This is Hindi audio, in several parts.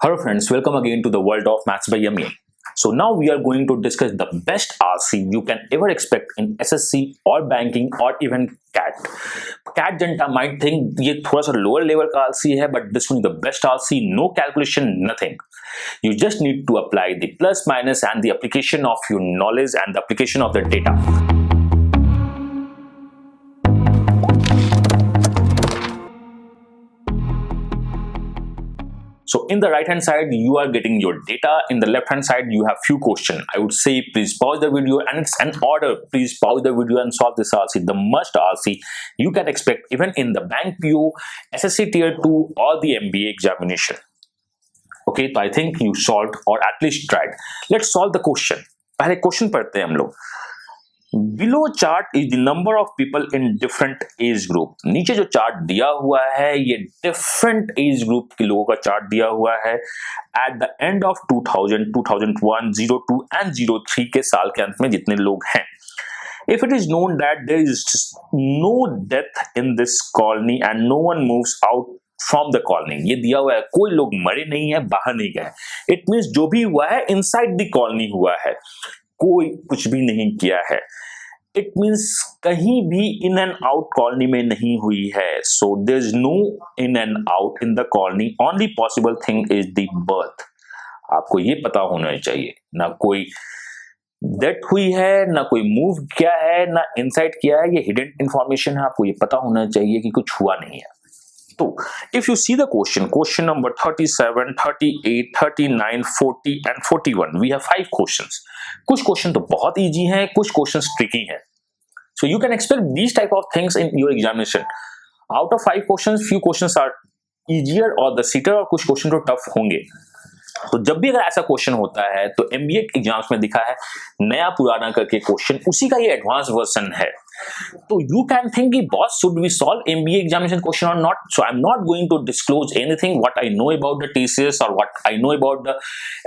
Hello friends, welcome again to the world of Maths by Yummy. So now we are going to discuss the best RC you can ever expect in SSC or banking or even CAT. CAT Janata might think ये थोड़ा सा lower level का RC है, but this one is the best RC, no calculation, nothing. You just need to apply the plus minus and the application of your knowledge and the application of the data. So in the right hand side you are getting your data, in the left hand side you have few questions. I would say please pause the video, and it's an order, please pause the video and solve this RC, the must RC you can expect even in the bank PO, SSC tier 2 or the MBA examination. Okay, so I think you solved or at least tried. Let's solve the question. पहले क्वेश्चन पढ़ते हैं हम लोग. Below chart is the number of people in different age group. नीचे जो चार्ट दिया हुआ है ये different age group के लोगों का चार्ट दिया हुआ है at the end of 2000, 2001, 02 and 03 के साल के अंत में जितने लोग हैं. If it is known that there is no death in this colony and no one moves out from the colony, ये दिया हुआ है, कोई लोग मरे नहीं है, बाहर नहीं गए. It means जो भी हुआ है inside the colony हुआ है, कोई कुछ भी नहीं किया है. It means कहीं भी in and out colony में नहीं हुई है. So there is no in and out in the colony. Only possible thing is the birth. आपको ये पता होना चाहिए. ना कोई डेथ हुई है, ना कोई मूव किया है, ना इनसाइड किया है. ये हिडन इंफॉर्मेशन है, आपको ये पता होना चाहिए कि कुछ हुआ नहीं है. तो if you see the question number 37, 38, 39, 40 and 41, we have 5 questions. कुछ क्वेश्चन तो बहुत इजी हैं, कुछ क्वेश्चंस ट्रिकी हैं. So you can expect these type of things in your examination. Out of 5 questions, few questions are easier or the seater और कुछ क्वेश्चन तो टफ होंगे. तो जब भी अगर ऐसा क्वेश्चन होता है तो एमबीए एग्जाम्स में दिखा है नया पुराना करके क्वेश्चन, उसी का ये एडवांस वर्जन है. तो यू कैन थिंक कि boss should we solve MBA examination question और not. So I am not going to disclose anything what I know about the TCS और what I know about the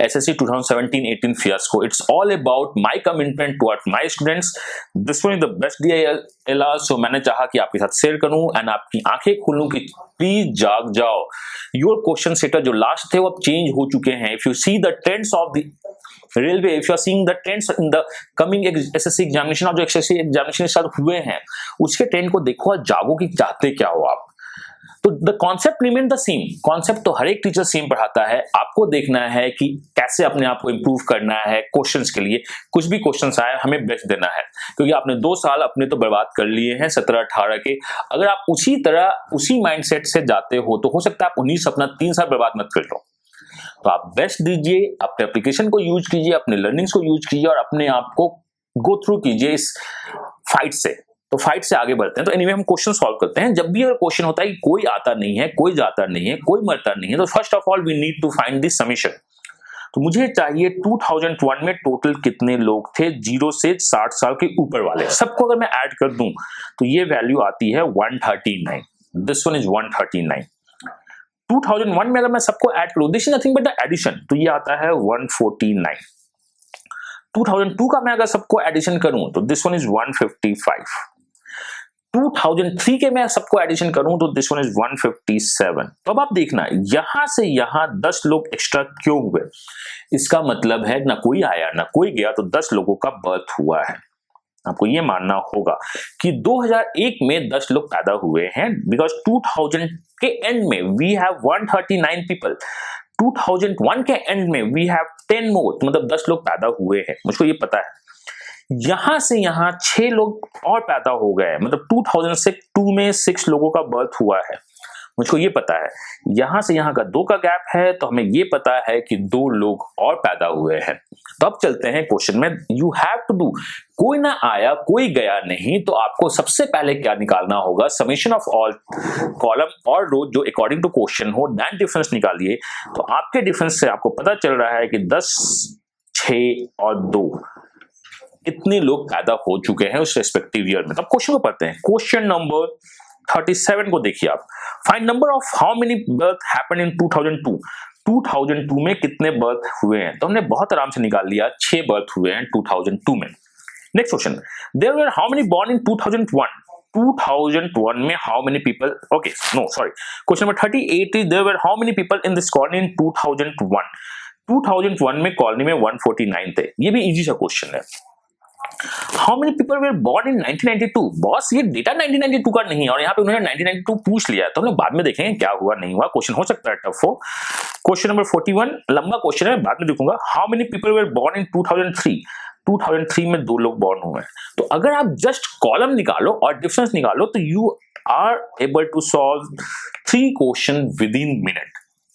SSC 2017-18 fiasco. It's all about my commitment towards my students. This one is the best DILR. So मैंने चाहा कि आपके साथ शेयर करूं एंड आपकी आंखें खोलूं कि प्लीज जाग जाओ. योर क्वेश्चन सेटर जो लास्ट थे वो अब चेंज हो चुके हैं. If you see the trends of the railway, if you are seeing the trends in the coming SSC examination और जो एसएससी एग्जामिनेशन के साथ हुए हैं उसके ट्रेंड को देखो और जागो कि चाहते क्या हो आप. तो the concept remain the same. Concept तो हर एक टीचर सेम पढ़ाता है. आपको देखना है कि कैसे अपने आप को इंप्रूव करना है. क्वेश्चंस के लिए कुछ भी क्वेश्चंस आए हमें बेस्ट देना है, क्योंकि आपने 2 साल अपने तो बर्बाद कर लिए हैं 17-18 के. अगर आप उसी तरह उसी माइंडसेट से जाते हो तो हो सकता है आप 19 अपना 3 साल बर्बाद मत कर लो. तो आप बेस्ट दीजिए, अपने एप्लीकेशन को यूज कीजिए, अपने लर्निंग्स को यूज कीजिए और अपने आप को गो थ्रू कीजिए इस फाइट से. तो फाइट से आगे बढ़ते हैं. तो एनीवे हम क्वेश्चन सॉल्व करते हैं. जब भी अगर क्वेश्चन होता है कि कोई आता नहीं है, कोई जाता नहीं है, कोई मरता नहीं है, तो first of all we need to find the summation. तो मुझे चाहिए 2001 में टोटल कितने लोग थे 0 से 60 साल के ऊपर वाले. सबको अगर मैं ऐड कर दूं तो ये वैल्यू आती है 139. This one is 139. 2001 में अगर मैं सबको ऐड करूं, this is nothing but the addition, तो ये आता है 149. 2002 का मैं अगर सबको एडिशन करूं तो दिस वन इज 155. 2003 के मैं सबको एडिशन करूं तो दिस वन इज 157. तो अब आप देखना यहां से यहां 10 लोग एक्स्ट्रा क्यों हुए. इसका मतलब है ना कोई आया ना कोई गया, तो 10 लोगों का बर्थ हुआ है. आपको ये मानना होगा कि 2001 में 10 लोग पैदा हुए हैं, बिकॉज 2000 के एंड में वी हैव 139 पीपल. 2001 के एंड में वी हैव 10 मोर, मतलब 10 लोग पैदा हुए हैं. मुझको ये पता है. यहां से यहां 6 लोग और पैदा हो गए, मतलब 2002 में 6 लोगों का बर्थ हुआ है. मुझको ये पता है. यहां से यहां का 2 का गैप है, तो हमें ये पता है कि 2 लोग और पैदा हुए हैं. तो अब चलते हैं क्वेश्चन में. यू हैव टू डू, कोई ना आया कोई गया नहीं, तो आपको सबसे पहले क्या निकालना होगा, समेशन ऑफ ऑल कॉलम और रो जो अकॉर्डिंग टू क्वेश्चन हो. दैट डिफरेंस निकालिए. तो आपके डिफरेंस से आपको पता चल रहा है कि 10, 6 और 2 इतने लोग पैदा हो चुके हैं उस रेस्पेक्टिव ईयर में. तो अब क्वेश्चन को पढ़ते हैं. क्वेश्चन नंबर 37 को देखिए आप. Find number of how many birth happened in 2002. 2002 में कितने बर्थ हुए हैं. तो हमने बहुत आराम से निकाल लिया, 6 बर्थ हुए हैं 2002 में. Next question, there were how many born in 2001. 2001 में how many people, okay no sorry, question number 38 is there were how many people in this colony in 2001। 2001 में कॉलोनी में 149 थे। ये भी इजी सा क्वेश्चन है। How many people were born in 1992। Boss ये डेटा 1992 का नहीं है और यहाँ पे उन्होंने 1992 पूछ लिया, तो हम लोग बाद में देखेंगे क्या हुआ नहीं हुआ। क्वेश्चन हो सकता है टफ हो। क्वेश्चन नंबर 41 लंबा क्वेश्चन है, बाद में देखूंगा। How many people were born in 2003। 2003 में 2 लोग बॉर्न हुए हैं। तो अगर आप जस्ट कॉलम निकालो और डिफरेंस निकालो तो you are able to solve 3 question within minute.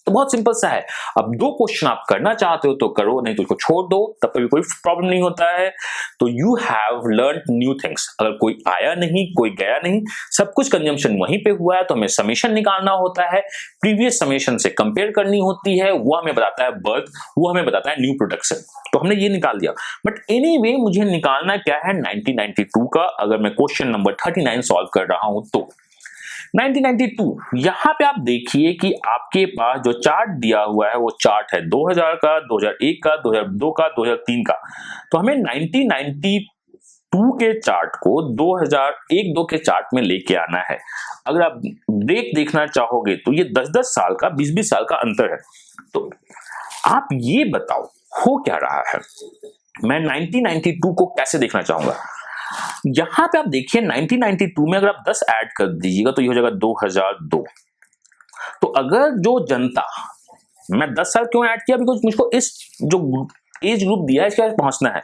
तो बहुत सिंपल सा है। अब 2 क्वेश्चन आप करना चाहते हो तो करो, नहीं तो इसको छोड़ दो, तब भी कोई प्रॉब्लम नहीं होता है। तो you have learn new things. अगर कोई आया नहीं, कोई गया नहीं, सब कुछ कंजम्पशन वहीं पे हुआ है, तो हमें समेशन निकालना होता है, प्रीवियस समेशन से कंपेयर करनी होती है, वो हमें बताता है बर्थ, वो हमें बताता है न्यू प्रोडक्शन। तो हमने ये निकाल दिया। बट एनीवे मुझे निकालना क्या है 1992 का, अगर मैं क्वेश्चन नंबर 39 सॉल्व कर रहा हूं तो 1992 यहां पे आप देखिए कि आपके पास जो चार्ट दिया हुआ है वो चार्ट है 2000 का, 2001 का, 2002 का, 2003 का। तो हमें 1992 के चार्ट को 2001-2 के चार्ट में लेके आना है। अगर आप देखना चाहोगे तो ये 10-10 साल का, 20-20 साल का अंतर है। तो आप ये बताओ हो क्या रहा है। मैं 1992 को कैसे देखना चाहूंगा। यहां पे आप देखिए 1992 में अगर आप 10 ऐड कर दीजिएगा तो ये हो जाएगा 2002। तो अगर जो जनता, मैं 10 साल क्यों ऐड किया, बिकॉज मुझको इस जो एज ग्रुप दिया है इसके पास पहुंचना है।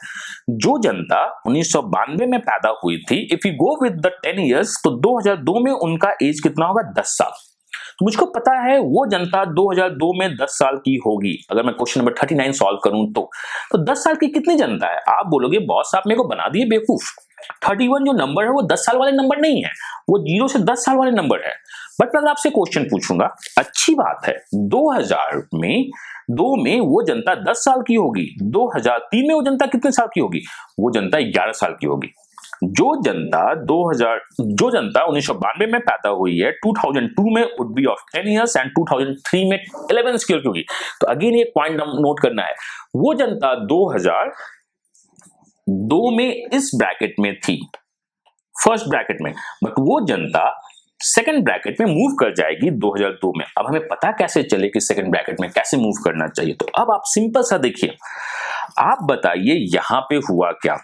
जो जनता 1992 में पैदा हुई थी, if you go with the 10 years, तो 2002 में उनका एज कितना होगा, 10 साल। तो मुझको पता है वो जनता 2002 में 10 साल की होगी। अगर मैं क्वेश्चन नंबर 39 सॉल्व करूं तो 10 साल की कितनी जनता है। आप बोलोगे बॉस आप मेरे को बना दिए बेवकूफ, 31 जो नंबर है वो 10 साल वाले नंबर नहीं है, वो 0 से 10 साल वाले नंबर है। बट अगर आपसे क्वेश्चन पूछूंगा, अच्छी बात है, 2002 में वो जनता 10 साल की होगी, 2003 में वो जनता कितने साल की होगी, वो जनता 11 साल की होगी। जो जनता 1992 में पैदा हुई है 2002 में would be of 10 years and 2003 में 11 ईयर की होगी। तो अगेन एक पॉइंट नोट करना है, वो जनता 2002 में इस ब्रैकेट में थी, फर्स्ट ब्रैकेट में, बट वो जनता सेकंड ब्रैकेट में मूव कर जाएगी 2002 में। अब हमें पता कैसे चले कि सेकंड ब्रैकेट में कैसे मूव करना चाहिए। तो अब आप सिंपल सा देखिए, आप बताइए यहां पे हुआ क्या।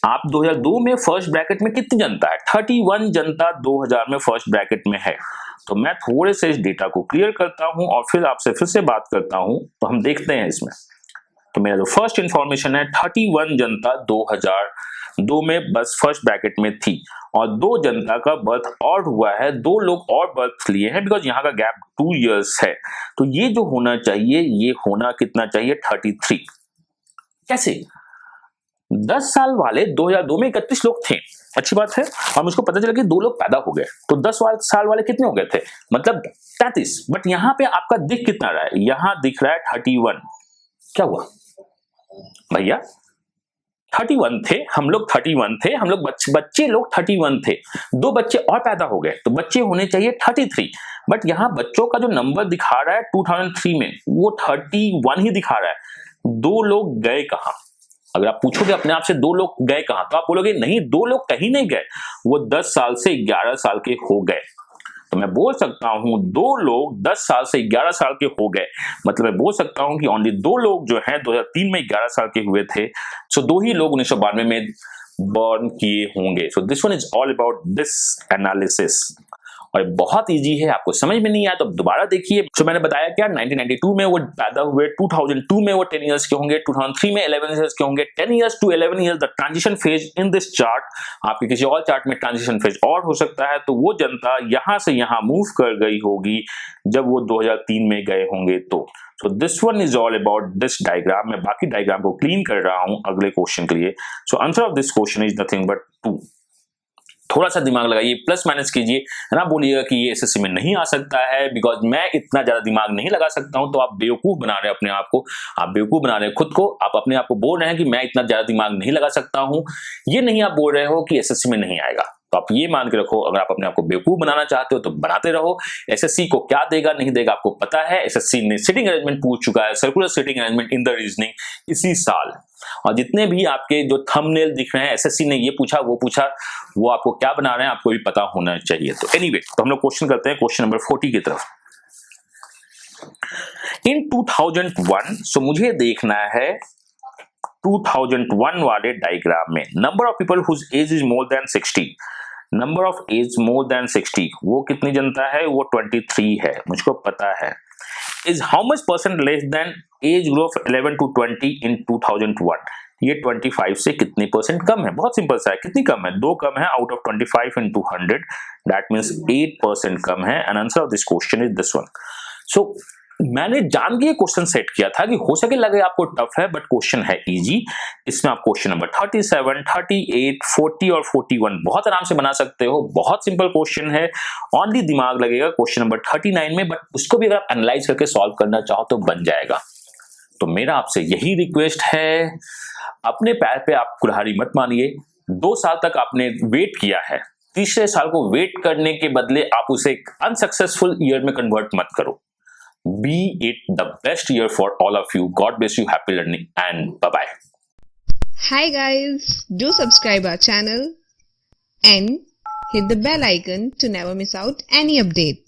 आप 2002 में फर्स्ट ब्रैकेट में कितनी जनता है, 31 जनता 2000 में फर्स्ट ब्रैकेट में है। तो मैं थोड़े से इस डेटा को क्लियर करता हूं और फिर आपसे फिर से बात करता हूं, तो हम देखते हैं इसमें। तो मेरा जो फर्स्ट इंफॉर्मेशन है 31 जनता 2002 में बस फर्स्ट ब्रैकेट में थी और 2 जनता का बर्थ और हुआ है, 2 लोग और बर्थ लिए हैं बिकॉज यहाँ का गैप 2 इयर्स है। तो ये जो होना चाहिए, ये होना कितना चाहिए, 33। कैसे, 10 साल वाले 2002 में 31 लोग थे, अच्छी बात है, और मुझको पता चला कि 2 लोग पैदा हो गए, तो 10 साल वाले कितने हो गए थे, मतलब 33। बट यहाँ पे आपका दिख कितना रहा है, यहाँ दिख रहा है 31। क्या हुआ भैया, 31 थे हम लोग, 31 थे हम लोग, बच्चे लोग 31 थे, 2 बच्चे और पैदा हो गए तो बच्चे होने चाहिए 33। बट यहाँ बच्चों का जो नंबर दिखा रहा है 2003 में वो 31 ही दिखा रहा है। 2 लोग गए कहाँ, अगर आप पूछोगे अपने आप से 2 लोग गए कहां, तो आप बोलोगे नहीं 2 लोग कहीं नहीं गए, वो 10 साल से 11 साल के हो गए। तो मैं बोल सकता हूं 2 लोग 10 साल से 11 साल के हो गए, मतलब मैं बोल सकता हूं कि ओनली 2 लोग जो हैं 2003 में 11 साल के हुए थे, सो 2 ही लोग 1992 में बॉर्न किए होंगे। So this one is all about this analysis और बहुत इजी है, आपको समझ में नहीं आया तो दोबारा देखिए। तो मैंने बताया क्या, 1992 में वो पैदा हुए, 2002 में वो 10 इयर्स के होंगे, 2003 में 11 इयर्स के होंगे, 10 years to 11 years the transition phase in this chart. आपके किसी और चार्ट में ट्रांजिशन फेज और हो सकता है, तो वो जनता यहां से यहां मूव कर गई होगी जब वो 2003 में गए होंगे। तो so this one is all about this diagram. मैं बाकी डायग्राम को क्लीन कर रहा हूं अगले क्वेश्चन के लिए। So answer of this question is nothing but 2। थोड़ा सा दिमाग लगाइए, प्लस माइनस कीजिए, ना बोलिएगा कि ये एसएससी में नहीं आ सकता है बिकॉज मैं इतना ज्यादा दिमाग नहीं लगा सकता हूं। तो आप बेवकूफ बना रहे हैं अपने आप को, आप बेवकूफ बना रहे हैं खुद को। आप अपने आप को बोल रहे हैं कि मैं इतना ज्यादा दिमाग नहीं लगा सकता हूं, ये नहीं आप बोल रहे हो कि एसएससी में नहीं आएगा। तो आप ये मान के रखो, अगर आप अपने आप को बेवकूफ बनाना चाहते हो तो बनाते रहो। एसएससी को क्या देगा नहीं देगा आपको पता है। एसएससी ने सिटिंग अरेंजमेंट पूछ चुका है, circular sitting arrangement in the reasoning इसी साल, और जितने भी आपके जो थंबनेल दिख रहे हैं एसएससी ने ये पूछा वो पूछा, वो आपको क्या बना रहे हैं आपको भी पता होना चाहिए। तो एनीवे, तो हम लोग क्वेश्चन करते हैं क्वेश्चन नंबर 40 की तरफ। इन 2001, सो मुझे देखना है 2001 वाले डायग्राम में, number of people whose age is more than 60, number of age more than 60 वो कितनी जनता है, वो 23 है, मुझको पता है। Is how much percent less than age group 11 to 20 इन 2001, ये 25 से कितनी परसेंट कम है। बहुत सिंपल सा है, कितनी कम है, 2 कम है out of 25 into 100, that means 8% कम है। And answer of this question is this one. So मैंने जान के ये क्वेश्चन सेट किया था कि हो सके लगे आपको टफ है, बट क्वेश्चन है इजी। इसमें आप क्वेश्चन नंबर 37, 38, 40 और 41 बहुत आराम से बना सकते हो। बहुत सिंपल क्वेश्चन है, ऑनली दिमाग लगेगा क्वेश्चन नंबर 39 में, बट उसको भी अगर आप एनालाइज करके सॉल्व करना चाहो तो बन जाएगा। तो मेरा आपसे यही रिक्वेस्ट है, अपने पैर पे आप कुल्हाड़ी मत मानिए। 2 साल तक आपने वेट किया है, तीसरे साल को वेट करने के बदले आप उसे एक अनसक्सेसफुल ईयर में कन्वर्ट मत करो। Be it the best year for all of you. God bless you. Happy learning and bye-bye. Hi guys, do subscribe our channel and hit the bell icon to never miss out any update.